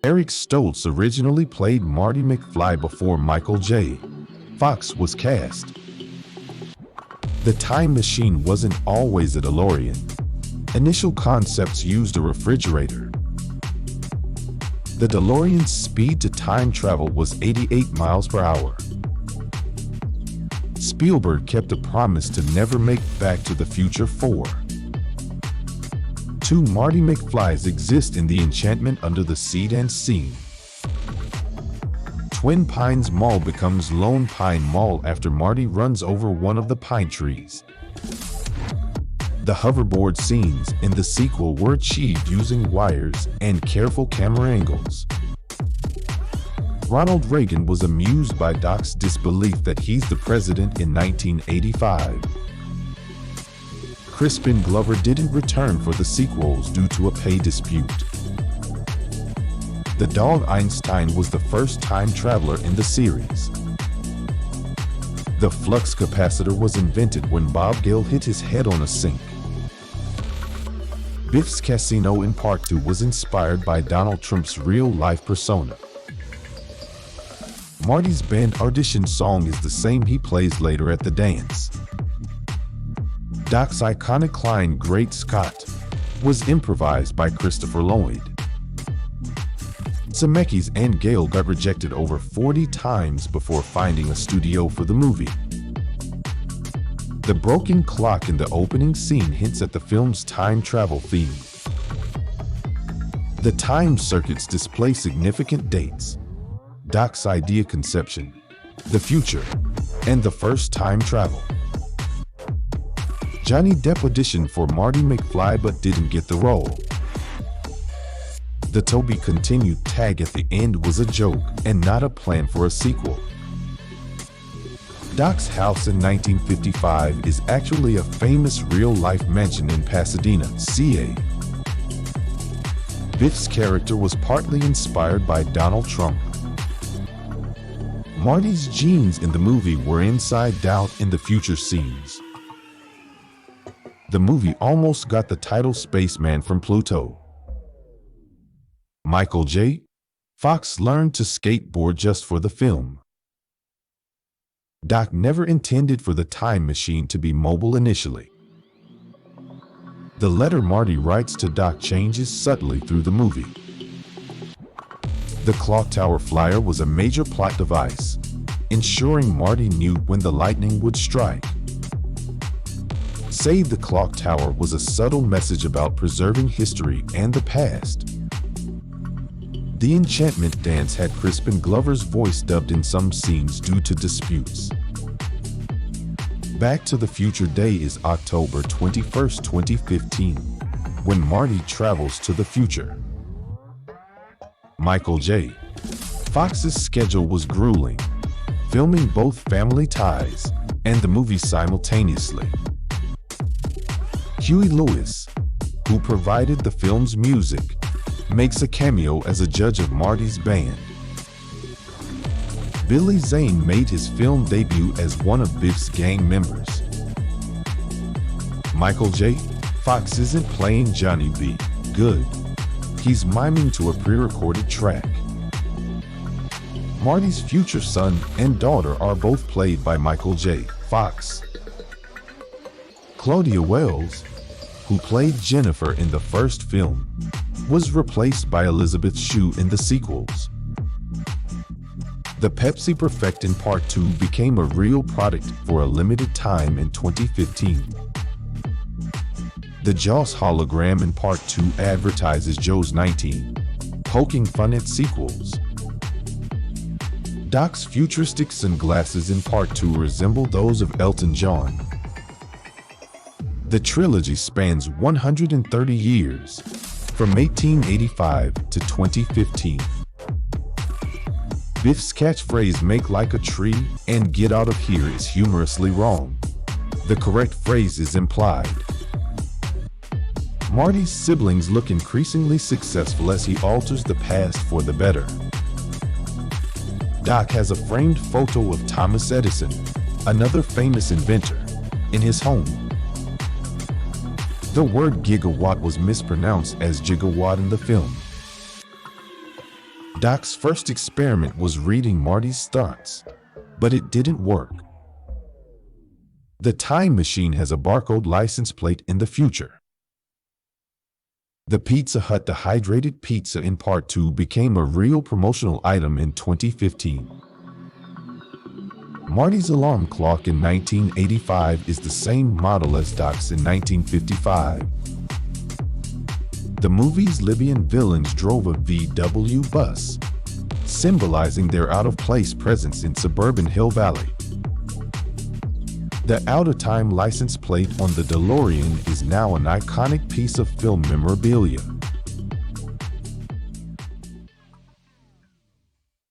Eric Stoltz originally played Marty McFly before Michael J. Fox was cast. The time machine wasn't always a DeLorean. Initial concepts used a refrigerator. The DeLorean's speed to time travel was 88 miles per hour. Spielberg kept a promise to never make Back to the Future 4. Two Marty McFlys exist in the Enchantment Under the Sea dance scene. Twin Pines Mall becomes Lone Pine Mall after Marty runs over one of the pine trees. The hoverboard scenes in the sequel were achieved using wires and careful camera angles. Ronald Reagan was amused by Doc's disbelief that he's the president in 1985. Crispin Glover didn't return for the sequels due to a pay dispute. The dog Einstein was the first time traveler in the series. The flux capacitor was invented when Bob Gale hit his head on a sink. Biff's Casino in Part 2 was inspired by Donald Trump's real-life persona. Marty's band audition song is the same he plays later at the dance. Doc's iconic line, "Great Scott," was improvised by Christopher Lloyd. Zemeckis and Gale got rejected over 40 times before finding a studio for the movie. The broken clock in the opening scene hints at the film's time travel theme. The time circuits display significant dates: Doc's idea conception, the future, and the first time travel. Johnny Depp auditioned for Marty McFly but didn't get the role. The "to be continued" tag at the end was a joke and not a plan for a sequel. Doc's house in 1955 is actually a famous real-life mansion in Pasadena, CA. Biff's character was partly inspired by Donald Trump. Marty's jeans in the movie were inside out in the future scenes. The movie almost got the title Spaceman from Pluto. Michael J. Fox learned to skateboard just for the film. Doc never intended for the time machine to be mobile initially. The letter Marty writes to Doc changes subtly through the movie. The clock tower flyer was a major plot device, ensuring Marty knew when the lightning would strike. Save the Clock Tower was a subtle message about preserving history and the past. The Enchantment Dance had Crispin Glover's voice dubbed in some scenes due to disputes. Back to the Future Day is October 21, 2015, when Marty travels to the future. Michael J. Fox's schedule was grueling, filming both Family Ties and the movie simultaneously. Huey Lewis, who provided the film's music, makes a cameo as a judge of Marty's band. Billy Zane made his film debut as one of Biff's gang members. Michael J. Fox isn't playing Johnny B. Good. He's miming to a pre-recorded track. Marty's future son and daughter are both played by Michael J. Fox. Claudia Wells, who played Jennifer in the first film, was replaced by Elizabeth Shue in the sequels. The Pepsi Perfect in Part 2 became a real product for a limited time in 2015. The Jaws hologram in Part 2 advertises Jaws 19, poking fun at sequels. Doc's futuristic sunglasses in Part 2 resemble those of Elton John. The trilogy spans 130 years, from 1885 to 2015. Biff's catchphrase "make like a tree" and "get out of here" is humorously wrong. The correct phrase is implied. Marty's siblings look increasingly successful as he alters the past for the better. Doc has a framed photo of Thomas Edison, another famous inventor, in his home. The word gigawatt was mispronounced as gigawatt in the film. Doc's first experiment was reading Marty's thoughts, but it didn't work. The time machine has a barcode license plate in the future. The Pizza Hut dehydrated pizza in Part 2 became a real promotional item in 2015. Marty's alarm clock in 1985 is the same model as Doc's in 1955. The movie's Libyan villains drove a VW bus, symbolizing their out-of-place presence in suburban Hill Valley. The out-of-time license plate on the DeLorean is now an iconic piece of film memorabilia.